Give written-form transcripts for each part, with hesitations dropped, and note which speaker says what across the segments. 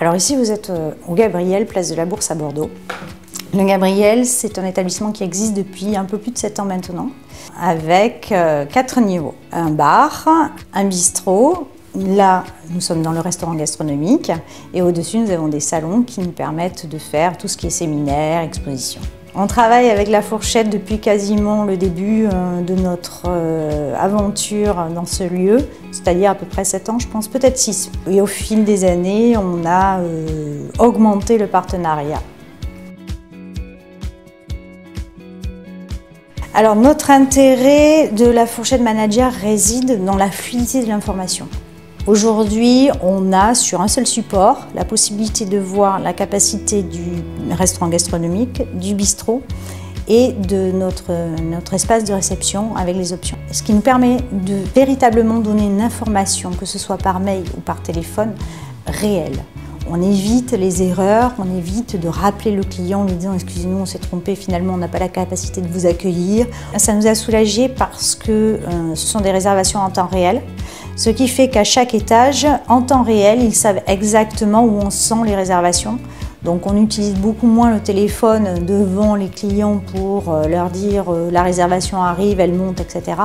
Speaker 1: Alors ici, vous êtes au Gabriel, place de la Bourse à Bordeaux. Le Gabriel, c'est un établissement qui existe depuis un peu plus de 7 ans maintenant, avec 4 niveaux. Un bar, un bistrot. Là, nous sommes dans le restaurant gastronomique et au-dessus, nous avons des salons qui nous permettent de faire tout ce qui est séminaire, exposition. On travaille avec la fourchette depuis quasiment le début de notre aventure dans ce lieu, c'est-à-dire à peu près 7 ans, je pense, peut-être 6. Et au fil des années, on a augmenté le partenariat. Alors, notre intérêt de la fourchette manager réside dans la fluidité de l'information. Aujourd'hui, on a sur un seul support la possibilité de voir la capacité du restaurant gastronomique, du bistrot et de notre espace de réception avec les options. Ce qui nous permet de véritablement donner une information, que ce soit par mail ou par téléphone, réelle. On évite les erreurs, on évite de rappeler le client en lui disant « excusez-nous, on s'est trompé, finalement on n'a pas la capacité de vous accueillir ». Ça nous a soulagés parce que ce sont des réservations en temps réel, ce qui fait qu'à chaque étage, en temps réel, ils savent exactement où on sent les réservations. Donc on utilise beaucoup moins le téléphone devant les clients pour leur dire la réservation arrive, elle monte, etc.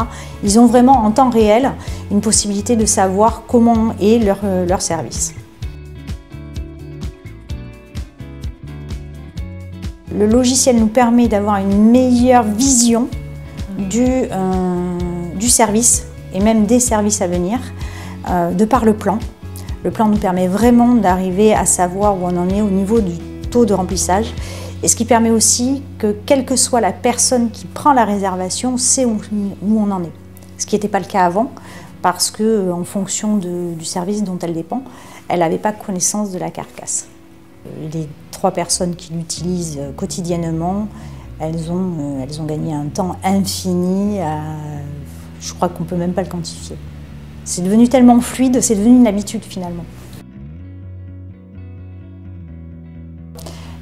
Speaker 1: Ils ont vraiment en temps réel une possibilité de savoir comment est leur service. Le logiciel nous permet d'avoir une meilleure vision du service et même des services à venir, de par le plan. Le plan nous permet vraiment d'arriver à savoir où on en est au niveau du taux de remplissage et ce qui permet aussi que quelle que soit la personne qui prend la réservation sait où on en est. Ce qui n'était pas le cas avant parce qu'en fonction du service dont elle dépend, elle n'avait pas connaissance de la carcasse. Les 3 personnes qui l'utilisent quotidiennement, elles ont gagné un temps infini, je crois qu'on ne peut même pas le quantifier. C'est devenu tellement fluide, c'est devenu une habitude finalement.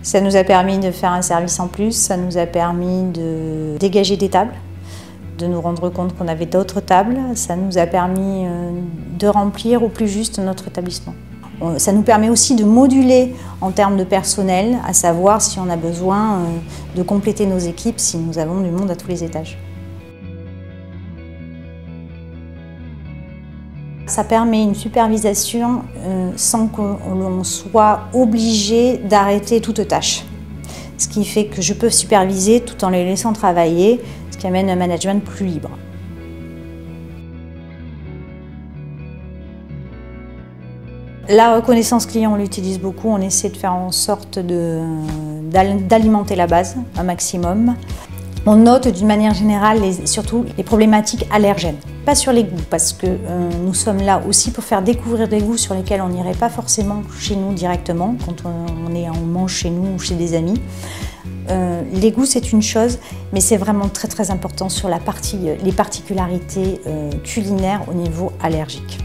Speaker 1: Ça nous a permis de faire un service en plus, ça nous a permis de dégager des tables, de nous rendre compte qu'on avait d'autres tables, ça nous a permis de remplir au plus juste notre établissement. Ça nous permet aussi de moduler en termes de personnel, à savoir si on a besoin de compléter nos équipes, si nous avons du monde à tous les étages. Ça permet une supervision sans que l'on soit obligé d'arrêter toute tâche. Ce qui fait que je peux superviser tout en les laissant travailler, ce qui amène un management plus libre. La reconnaissance client, on l'utilise beaucoup, on essaie de faire en sorte d'alimenter la base un maximum. On note d'une manière générale surtout les problématiques allergènes. Pas sur les goûts, parce que nous sommes là aussi pour faire découvrir des goûts sur lesquels on n'irait pas forcément chez nous directement, quand on mange chez nous ou chez des amis. Les goûts, c'est une chose, mais c'est vraiment très très important sur les particularités culinaires au niveau allergique.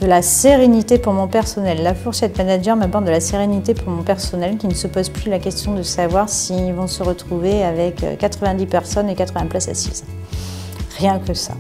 Speaker 1: De la sérénité pour mon personnel. La fourchette manager m'apporte de la sérénité pour mon personnel qui ne se pose plus la question de savoir s'ils vont se retrouver avec 90 personnes et 80 places assises. Rien que ça.